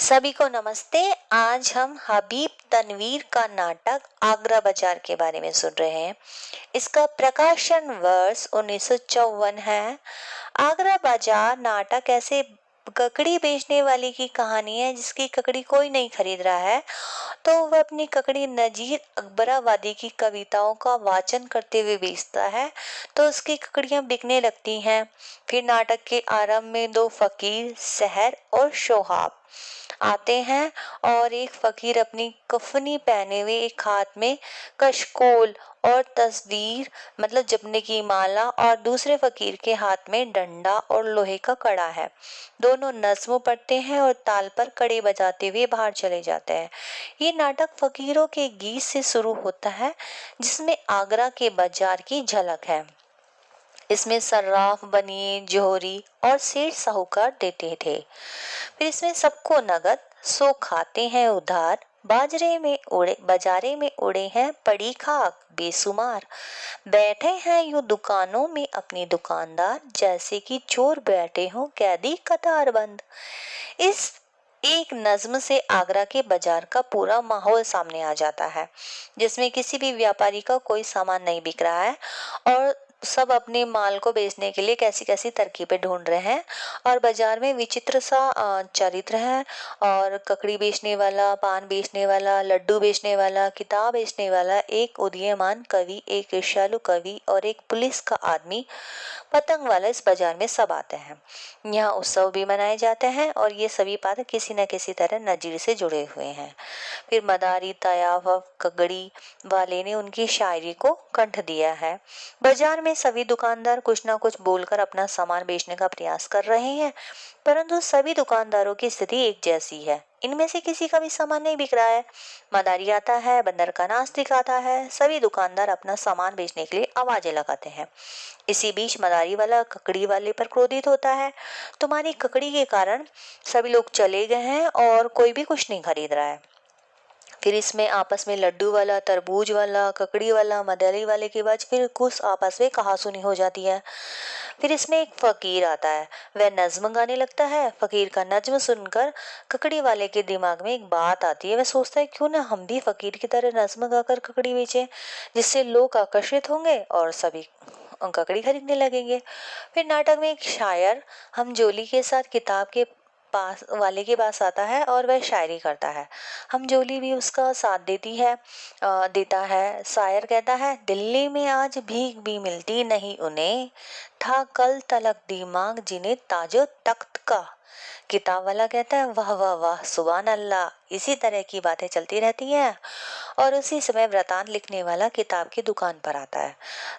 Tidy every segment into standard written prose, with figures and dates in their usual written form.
सभी को नमस्ते। आज हम हबीब तनवीर का नाटक आगरा बाजार के बारे में सुन रहे हैं। इसका प्रकाशन वर्ष 1954 है। आगरा बाजार नाटक ऐसे ककड़ी बेचने वाले की कहानी है जिसकी ककड़ी कोई नहीं खरीद रहा है, तो वह अपनी ककड़ी नजीर अकबराबादी की कविताओं का वाचन करते हुए बेचता है, तो उसकी ककड़ियां बिकने लगती हैं। फिर नाटक के आरंभ में दो फकीर सहर और शोहाब आते हैं और एक फकीर अपनी कफनी पहने हुए एक हाथ में कशकोल और तस्वीर मतलब जपने की माला और दूसरे फकीर के हाथ में डंडा और लोहे का कड़ा है। दोनों नज्म पढ़ते हैं और ताल पर कड़े बजाते हुए बाहर चले जाते हैं। ये नाटक फकीरों के गीत से शुरू होता है जिसमें आगरा के बाजार की झलक है। इसमें सर्राफ बनिए जोहरी और सेठ साहूकार देते थे। फिर इसमें सबको नगद सो खाते हैं उधार, बाजारे में उड़े हैं पड़ी खाक बेसुमार, बैठे हैं यूं दुकानों में अपनी दुकानदार, जैसे कि चोर बैठे हों कैदी कतार बंद। इस एक नज्म से आगरा के बाजार का पूरा माहौल सामने आ जाता है, जिसमें किसी भी व्यापारी का कोई सामान नहीं बिक रहा है और सब अपने माल को बेचने के लिए कैसी कैसी तरकीबें ढूंढ रहे हैं। और बाजार में विचित्र सा चरित्र है, और ककड़ी बेचने वाला, पान बेचने वाला, लड्डू बेचने वाला, किताब बेचने वाला, एक उदीयमान कवि, एक ईर्ष्यालु कवि और एक पुलिस का आदमी, पतंग वाला इस बाजार में सब आते हैं। यहाँ उत्सव भी मनाए जाते हैं और ये सभी पात्र किसी न किसी तरह नजीर से जुड़े हुए हैं। फिर मदारी तयाव कगड़ी वाले ने उनकी शायरी को कंठ दिया है। बाजार में सभी दुकानदार कुछ ना कुछ बोलकर अपना सामान बेचने का प्रयास कर रहे हैं, परंतु सभी दुकानदारों की स्थिति एक जैसी है। इनमें से किसी का भी सामान नहीं बिक रहा है। मदारी आता है, बंदर का नास्तिक आता है, सभी दुकानदार अपना सामान बेचने के लिए आवाजें लगाते हैं। इसी बीच मदारी वाला ककड़ी वाले पर क्रोधित होता है। तुम्हारी ककड़ी के कारण सभी लोग चले गए हैं और कोई भी कुछ नहीं खरीद रहा है। फिर इसमें आपस में लड्डू वाला, तरबूज वाला, ककड़ी वाला, मदारी वाले के बाद फिर कुछ आपस में कहासुनी हो जाती है। फिर इसमें एक फकीर आता है, वह नज्म गाने लगता है। फकीर का नज्म सुनकर ककड़ी वाले के दिमाग में एक बात आती है। वह सोचता है क्यों ना हम भी फकीर की तरह नज्म गाकर ककड़ी बेचें, जिससे लोग आकर्षित होंगे और सभी ककड़ी खरीदने लगेंगे। फिर नाटक में एक शायर हमजोली के साथ किताब के पास आता है और वह शायरी करता है। हमजोली भी उसका साथ देता है। शायर कहता है, दिल्ली में आज भीख भी मिलती नहीं उन्हें, था कल तलक दिमाग जिन्हें ताजो तख्त का। किताब वाला कहता है, वाह वाह वाह सुभान अल्लाह। इसी तरह की बातें चलती रहती हैं और उसी समय वृतांत लिखने वाला किताब की दुकान पर आता है।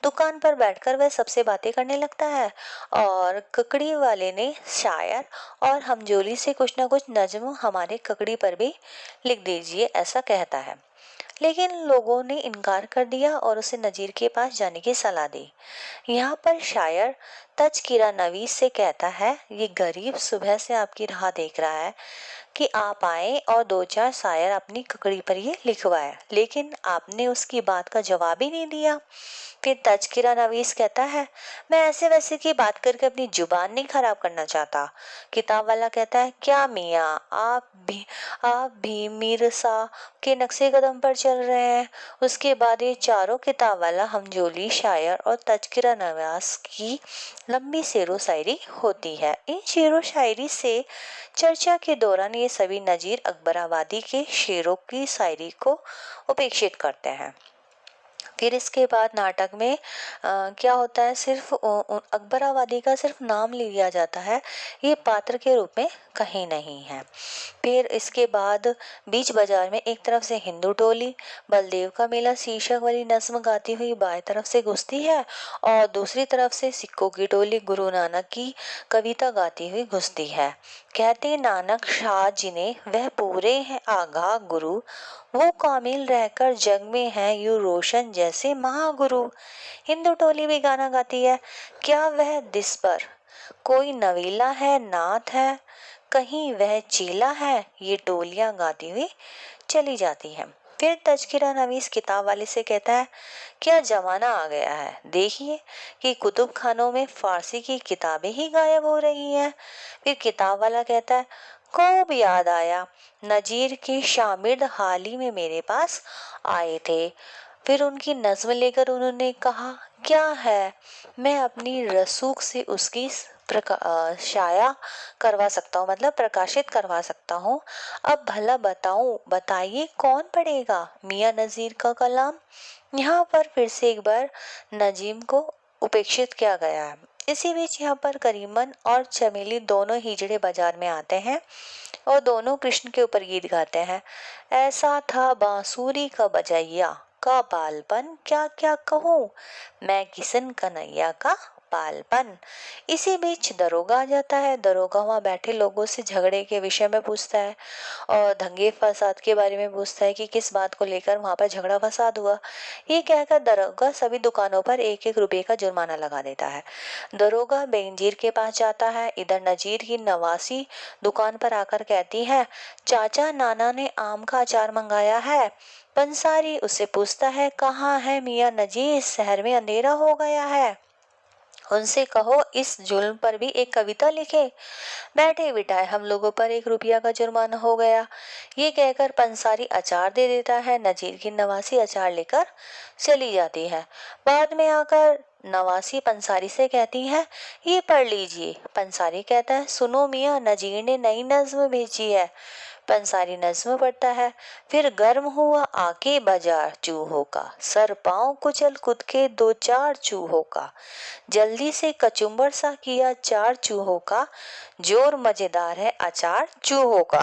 दुकान पर बैठकर वह सबसे बातें करने लगता है और ककड़ी वाले ने शायर और हमजोली से कुछ ना कुछ नज्म हमारे ककड़ी पर भी लिख दीजिए ऐसा कहता है। लेकिन लोगों ने इनकार कर दिया और उसे नजीर के पास जाने की सलाह दी। यहाँ पर शायर तजकिरा नवीस से कहता है, ये गरीब सुबह से आपकी राह देख रहा है कि आप आए और दो चार शायर अपनी ककड़ी पर ये लिखवाए, लेकिन आपने उसकी बात का जवाब ही नहीं दिया। फिर तजकिरा नवीस कहता है, मैं ऐसे वैसे की बात करके अपनी जुबान नहीं खराब करना चाहता। किताब वाला कहता है, क्या मियाँ आप भी मीरसा के नक्शे कदम पर चल रहे हैं। उसके बाद ये चारों किताब वाला हमजोली शायर और तजकिरा नवास की लंबी शेरो शायरी होती है। इन शेरो शायरी से चर्चा के दौरान ये सभी नजीर अकबराबादी के शेरों की शायरी को उपेक्षित करते हैं। फिर इसके बाद नाटक में क्या होता है, सिर्फ अकबराबादी का सिर्फ नाम लिया जाता है, ये पात्र के रूप में कहीं नहीं है। फिर इसके बाद बीच बाजार में एक तरफ से हिंदू टोली बलदेव का मेला शीर्षक वाली नज्म गाती हुई बाएं तरफ से घुसती है और दूसरी तरफ से सिक्कों की टोली गुरु नानक की कविता गाती हुई घुसती है। कहते नानक शाह जिन्हें वह पूरे हैं आगाह गुरु, वो कामिल रहकर जग में है यूं रोशन जैसे महागुरु। हिंदू टोली भी गाना गाती है, क्या वह दिस पर कोई नवीला है नाथ है, कहीं वह चीला है, ये टोलियां गाती हुई चली जाती हैं। फिर तजकिरा नवीस किताब वाले से कहता है, क्या जमाना आ गया है, देखिए कि कुतुब खानों में फारसी की किताबें ही गायब हो रही हैं। फिर किताब वाला कहता है, खूब याद आया। नजीर के शामिर्द हाल ही में मेरे पास आए थे। फिर उनकी नज्म लेकर उन्होंने कहा, क्या है, मैं अपनी रसूख से उसकी शाया करवा सकता हूँ, मतलब प्रकाशित करवा सकता हूँ। अब भला बताऊं, बताइए कौन पढ़ेगा मियाँ नजीर का कलाम। यहाँ पर फिर से एक बार नजीम को उपेक्षित किया गया है। इसी बीच यहाँ पर करीमन और चमेली दोनों हिजड़े बाजार में आते हैं और दोनों कृष्ण के ऊपर गीत गाते हैं। ऐसा था बांसुरी का बजैया का बालपन, क्या क्या कहूँ मैं किशन कन्हैया का बालपन। इसी बीच दरोगा आ जाता है। दरोगा वहाँ बैठे लोगों से झगड़े के विषय में पूछता है और दंगे फसाद के बारे में पूछता है कि किस बात को लेकर वहां पर झगड़ा फसाद हुआ। ये कहकर दरोगा सभी दुकानों पर 1-1 रुपए का जुर्माना लगा देता है। दरोगा बेनजीर के पास जाता है। इधर नजीर की नवासी दुकान पर आकर कहती है, चाचा नाना ने आम का अचार मंगाया है। पंसारी उससे पूछता है, कहाँ है मियाँ नजीर, शहर में अंधेरा हो गया है, उनसे कहो इस जुल्म पर भी एक कविता लिखे। बैठे बिठाए हम लोगों पर 1 रुपया का जुर्माना हो गया। ये कहकर पंसारी अचार दे देता है। नजीर की नवासी अचार लेकर चली जाती है। बाद में आकर नवासी पंसारी से कहती है, ये पढ़ लीजिए। पंसारी कहता है, सुनो मियाँ, नजीर ने नई नज्म भेजी है। पंसारी नज्म पढ़ता है। फिर गर्म हुआ आके बाजार चूहों का, सर पांव कुचल कूद के 2-4 चूहों का, जल्दी से कचुम्बर सा किया 4 चूहों का, जोर मजेदार है अचार चूहों का।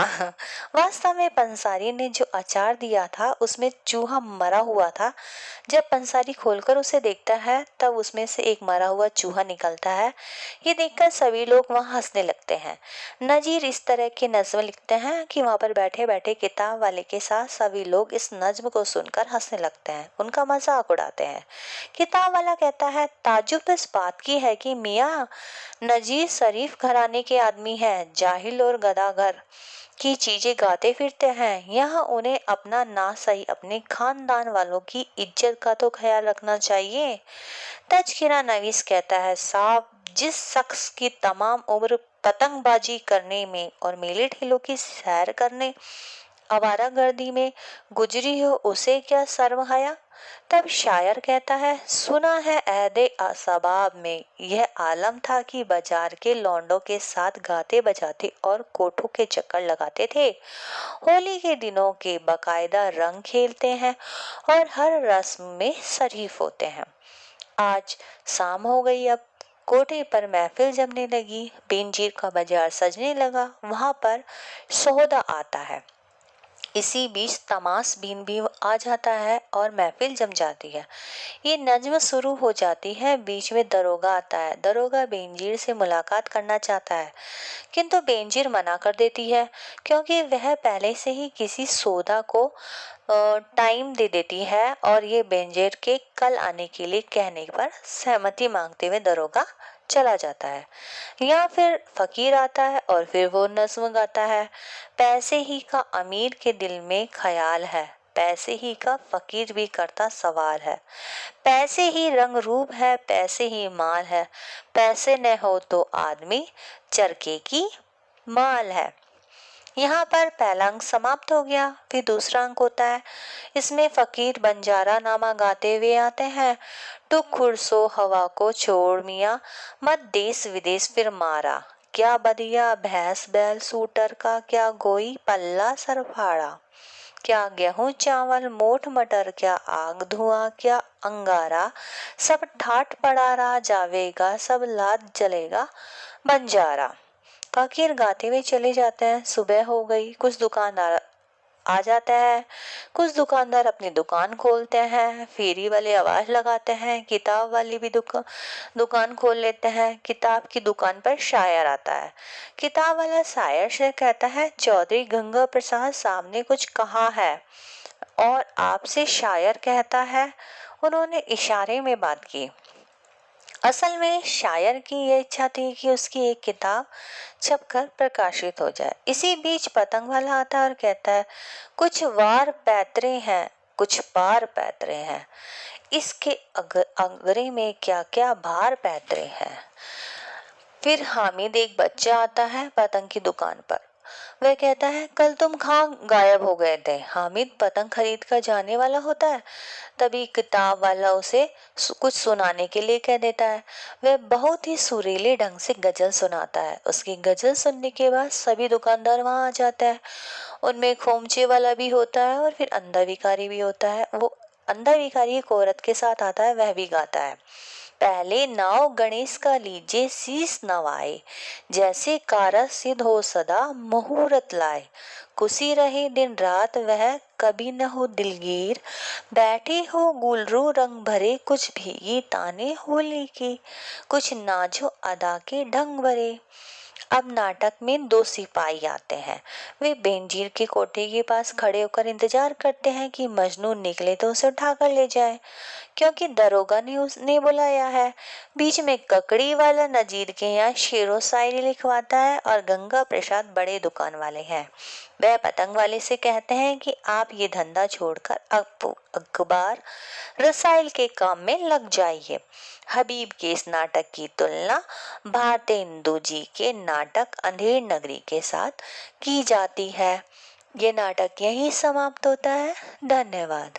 वास्तव में पंसारी ने जो अचार दिया था उसमें चूहा मरा हुआ था। जब पंसारी खोलकर उसे देखता है तब उसमें से एक मरा हुआ चूहा निकलता है। ये देखकर सभी लोग वहां हंसने लगते हैं। नजीर इस तरह की नज्म लिखते हैं कि वहां पर बैठे बैठे किताब वाले के साथ सभी लोग इस नज्म को सुनकर हंसने लगते हैं, उनका मजाक उड़ाते हैं। किताब वाला कहता है, ताजुब तो इस बात की है कि मियाँ नजीर शरीफ घराने के आदमी है, जाहिल और गदागर की चीजें गाते फिरते हैं। यहाँ उन्हें अपना ना सही अपने खानदान वालों की इज्जत का तो ख्याल रखना चाहिए। तजकिरा नवीस कहता है, साहब जिस शख्स की तमाम उम्र पतंगबाजी करने में और मेले ठेलों की सैर करने आवारागर्दी में गुजरी हो उसे क्या शर्म हया। तब शायर कहता है, सुना है अहदे असबाब में यह आलम था कि बाजार के लौंडों के साथ गाते बजाते और कोठों के चक्कर लगाते थे, होली के दिनों के बाकायदा रंग खेलते हैं और हर रस्म में शरीफ होते हैं। आज शाम हो गई, अब कोठे पर महफिल जमने लगी, बेनजीर का बाजार सजने लगा, वहां पर सौदा आता है। इसी बीच तमाश बीन भी आ जाता है और महफिल जम जाती है। ये नज्म शुरू हो जाती है। बीच में दरोगा आता है। दरोगा बेनजीर से मुलाकात करना चाहता है किंतु बेनजीर मना कर देती है क्योंकि वह पहले से ही किसी सौदा को टाइम दे देती है और ये बेनजीर के कल आने के लिए कहने पर सहमति मांगते हुए दरोगा चला जाता है। या फिर फकीर आता है और फिर वो नज्म गाता है, पैसे ही का अमीर के दिल में ख्याल है, पैसे ही का फकीर भी करता सवाल है, पैसे ही रंग रूप है, पैसे ही माल है, पैसे न हो तो आदमी चरके की माल है। यहाँ पर पहला अंक समाप्त हो गया। फिर दूसरा अंक होता है। इसमें फकीर बंजारा नामा गाते हुए आते हैं, टुक खुरसो हवा को छोड़ मियाँ, मत देश विदेश फिर मारा, क्या बदिया भैंस बैल सूटर का, क्या गोई पल्ला सरफाड़ा, क्या गेहूं चावल मोठ मटर, क्या आग धुआं क्या अंगारा, सब ठाट पड़ा रहा जावेगा, सब लाद जलेगा बंजारा। फकीर गाते हुए चले जाते हैं। सुबह हो गई। कुछ दुकानदार आ जाता है, कुछ दुकानदार अपनी दुकान खोलते हैं, फेरी वाले आवाज लगाते हैं, किताब वाली भी दुकान खोल लेते हैं। किताब की दुकान पर शायर आता है। किताब वाला शायर से कहता है, चौधरी गंगा प्रसाद साहब ने कुछ कहा है और आपसे शायर कहता है उन्होंने इशारे में बात की। असल में शायर की यह इच्छा थी कि उसकी एक किताब छपकर प्रकाशित हो जाए। इसी बीच पतंग वाला आता है और कहता है, कुछ वार पैतरे हैं, कुछ पार पैतरे हैं, इसके अगरे में क्या क्या भार पैतरे हैं। फिर हामिद एक बच्चा आता है पतंग की दुकान पर वह कहता है, कल तुम कहाँ गायब हो गए थे? हामिद पतंग खरीद कर जाने वाला होता है। तभी किताब वाला उसे कुछ सुनाने के लिए कह देता है। वह बहुत ही सुरीले ढंग से गजल सुनाता है। उसकी गजल सुनने के बाद सभी दुकानदार वहां आ जाते हैं। उनमें एक खोमचे वाला भी होता है और फिर अंधा भिखारी भी होता है। वो अंधा भिखारी एक औरत के साथ आता है, वह भी गाता है, पहले नाव गणेश का लीजिए शीस नवाए, जैसे कारज सिद्ध हो सदा मुहूर्त लाए, खुशी रहे दिन रात वह कभी न हो दिलगीर, बैठे हो गुलरू रंग भरे कुछ भीगी ताने होली की, कुछ नाचो अदा के ढंग भरे। अब नाटक में दो सिपाही आते हैं। वे बेनजीर के कोठे के पास खड़े होकर इंतजार करते हैं कि मजनू निकले तो उसे उठाकर ले जाए, क्योंकि दरोगा ने उसने बुलाया है। बीच में ककड़ी वाला नजीर के यहाँ शेरो शायरी लिखवाता है और गंगा प्रसाद बड़े दुकान वाले हैं। वह पतंग वाले से कहते हैं कि आप ये धंधा छोड़कर अखबार रसाइल के काम में लग जाइए। हबीब के इस नाटक की तुलना भारतेंदु जी के नाटक अंधेर नगरी के साथ की जाती है। ये नाटक यहीं समाप्त होता है। धन्यवाद।